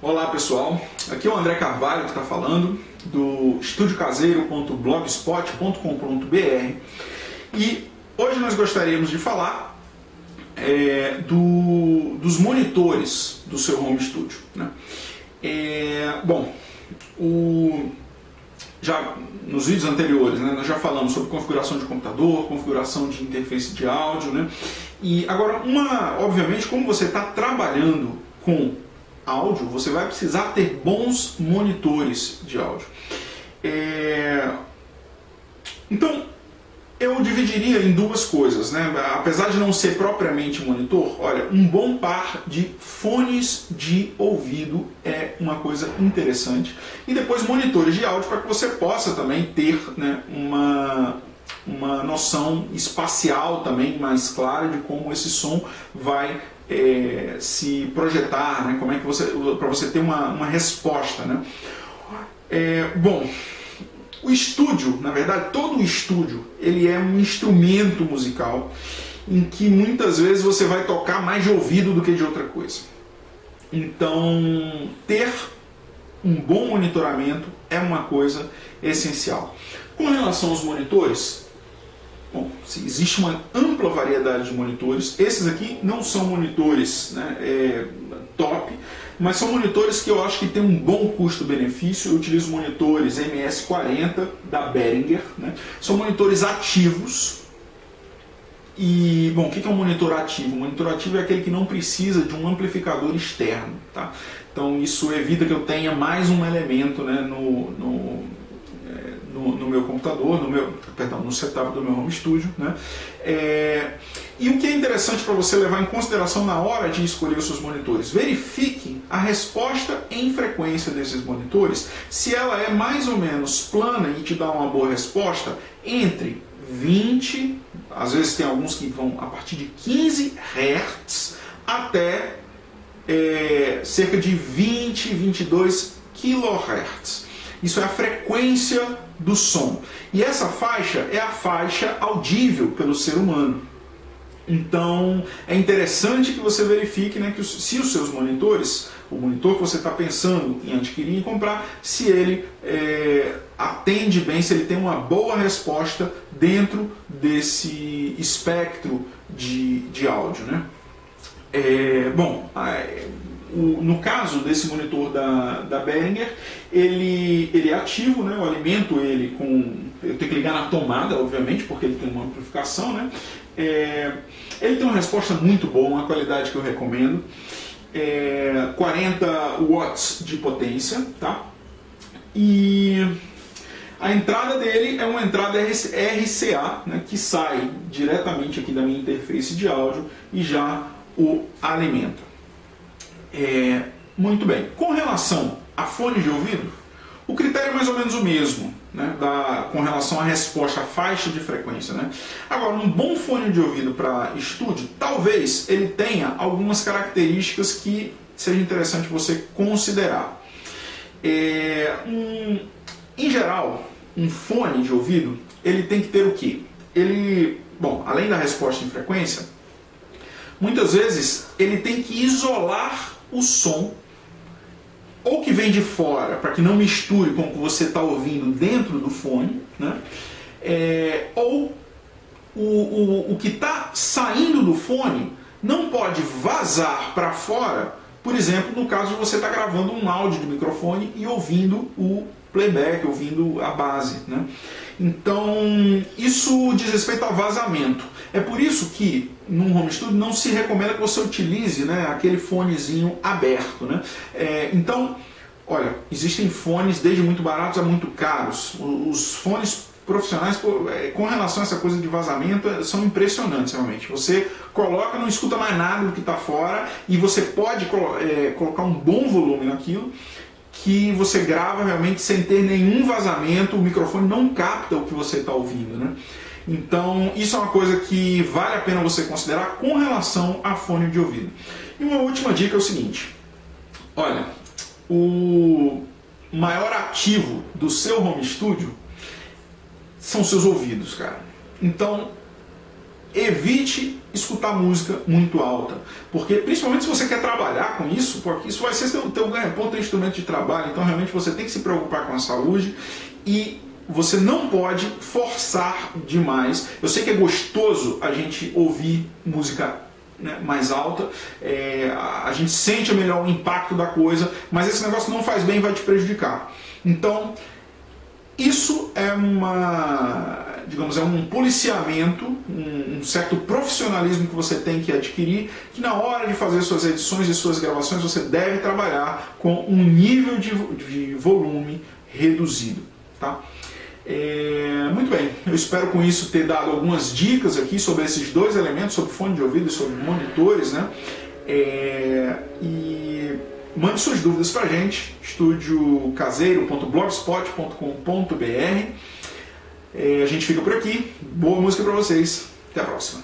Olá pessoal, aqui é o André Carvalho que está falando do estudiocaseiro.blogspot.com.br e hoje nós gostaríamos de falar dos monitores do seu home studio, né? Já nos vídeos anteriores, né, nós já falamos sobre configuração de computador, configuração de interface de áudio, né? E agora, obviamente, como você está trabalhando com áudio, você vai precisar ter bons monitores de áudio. Então, eu dividiria em duas coisas, né? Apesar de não ser propriamente monitor, olha, um bom par de fones de ouvido é uma coisa interessante. E depois monitores de áudio para que você possa também ter, né, uma noção espacial também mais clara de como esse som vai se projetar, né? Como é que para você ter uma resposta, né? O estúdio, na verdade, todo o estúdio, ele é um instrumento musical em que muitas vezes você vai tocar mais de ouvido do que de outra coisa. Então, ter um bom monitoramento é uma coisa essencial. Com relação aos monitores, bom, existe uma ampla variedade de monitores. Esses aqui não são monitores, né, top, mas são monitores que eu acho que tem um bom custo-benefício. Eu utilizo monitores MS40 da Behringer, né? São monitores ativos. E, bom, o que é um monitor ativo? Um monitor ativo é aquele que não precisa de um amplificador externo, tá? Então isso evita que eu tenha mais um elemento, né, no meu computador, no setup do meu home studio, né? E o que é interessante para você levar em consideração na hora de escolher os seus monitores? Verifique a resposta em frequência desses monitores, se ela é mais ou menos plana e te dá uma boa resposta, entre 20, às vezes tem alguns que vão a partir de 15 Hz até cerca de 20, 22 kHz. Isso é a frequência do som. E essa faixa é a faixa audível pelo ser humano. Então é interessante que você verifique, né, que se os seus monitores, o monitor que você está pensando em adquirir e comprar, se ele atende bem, se ele tem uma boa resposta dentro desse espectro de áudio, né? No caso desse monitor da Behringer, ele é ativo, né? Eu alimento ele eu tenho que ligar na tomada, obviamente, porque ele tem uma amplificação, né? Ele tem uma resposta muito boa, uma qualidade que eu recomendo. 40 watts de potência, tá? E a entrada dele é uma entrada RCA, né, que sai diretamente aqui da minha interface de áudio e já o alimenta. Muito bem. Com relação a fone de ouvido, o critério é mais ou menos o mesmo, né, com relação à resposta, à faixa de frequência, né? Agora, um bom fone de ouvido para estúdio, talvez ele tenha algumas características que seja interessante você considerar. Em geral, um fone de ouvido, ele tem que ter o quê? Além da resposta em frequência, muitas vezes ele tem que isolar o som, ou que vem de fora, para que não misture com o que você está ouvindo dentro do fone, né? Ou o que está saindo do fone não pode vazar para fora, por exemplo, no caso de você estar gravando um áudio de microfone e ouvindo o playback, ouvindo a base, né? Então, isso diz respeito a vazamento. É por isso que num home studio não se recomenda que você utilize, né, aquele fonezinho aberto, né? Então, olha, existem fones desde muito baratos a muito caros. Os fones profissionais, com relação a essa coisa de vazamento, são impressionantes realmente. Você coloca, não escuta mais nada do que está fora e você pode colocar um bom volume naquilo, que você grava realmente sem ter nenhum vazamento, o microfone não capta o que você está ouvindo, né? Então, isso é uma coisa que vale a pena você considerar com relação a fone de ouvido. E uma última dica é o seguinte: olha, o maior ativo do seu home studio são seus ouvidos, cara. Então, evite escutar música muito alta, porque principalmente se você quer trabalhar com isso, porque isso vai ser o teu ganha-pão, teu instrumento de trabalho, então realmente você tem que se preocupar com a saúde e você não pode forçar demais. Eu sei que é gostoso a gente ouvir música, né, mais alta, a gente sente melhor o impacto da coisa, mas esse negócio não faz bem e vai te prejudicar. Então, isso é digamos, é um policiamento, um certo profissionalismo que você tem que adquirir, que na hora de fazer suas edições e suas gravações você deve trabalhar com um nível de volume reduzido, tá? Muito bem, eu espero com isso ter dado algumas dicas aqui sobre esses dois elementos, sobre fone de ouvido e sobre monitores, né? E mande suas dúvidas pra gente, estudiocaseiro.blogspot.com.br. A gente fica por aqui, boa música pra vocês, até a próxima.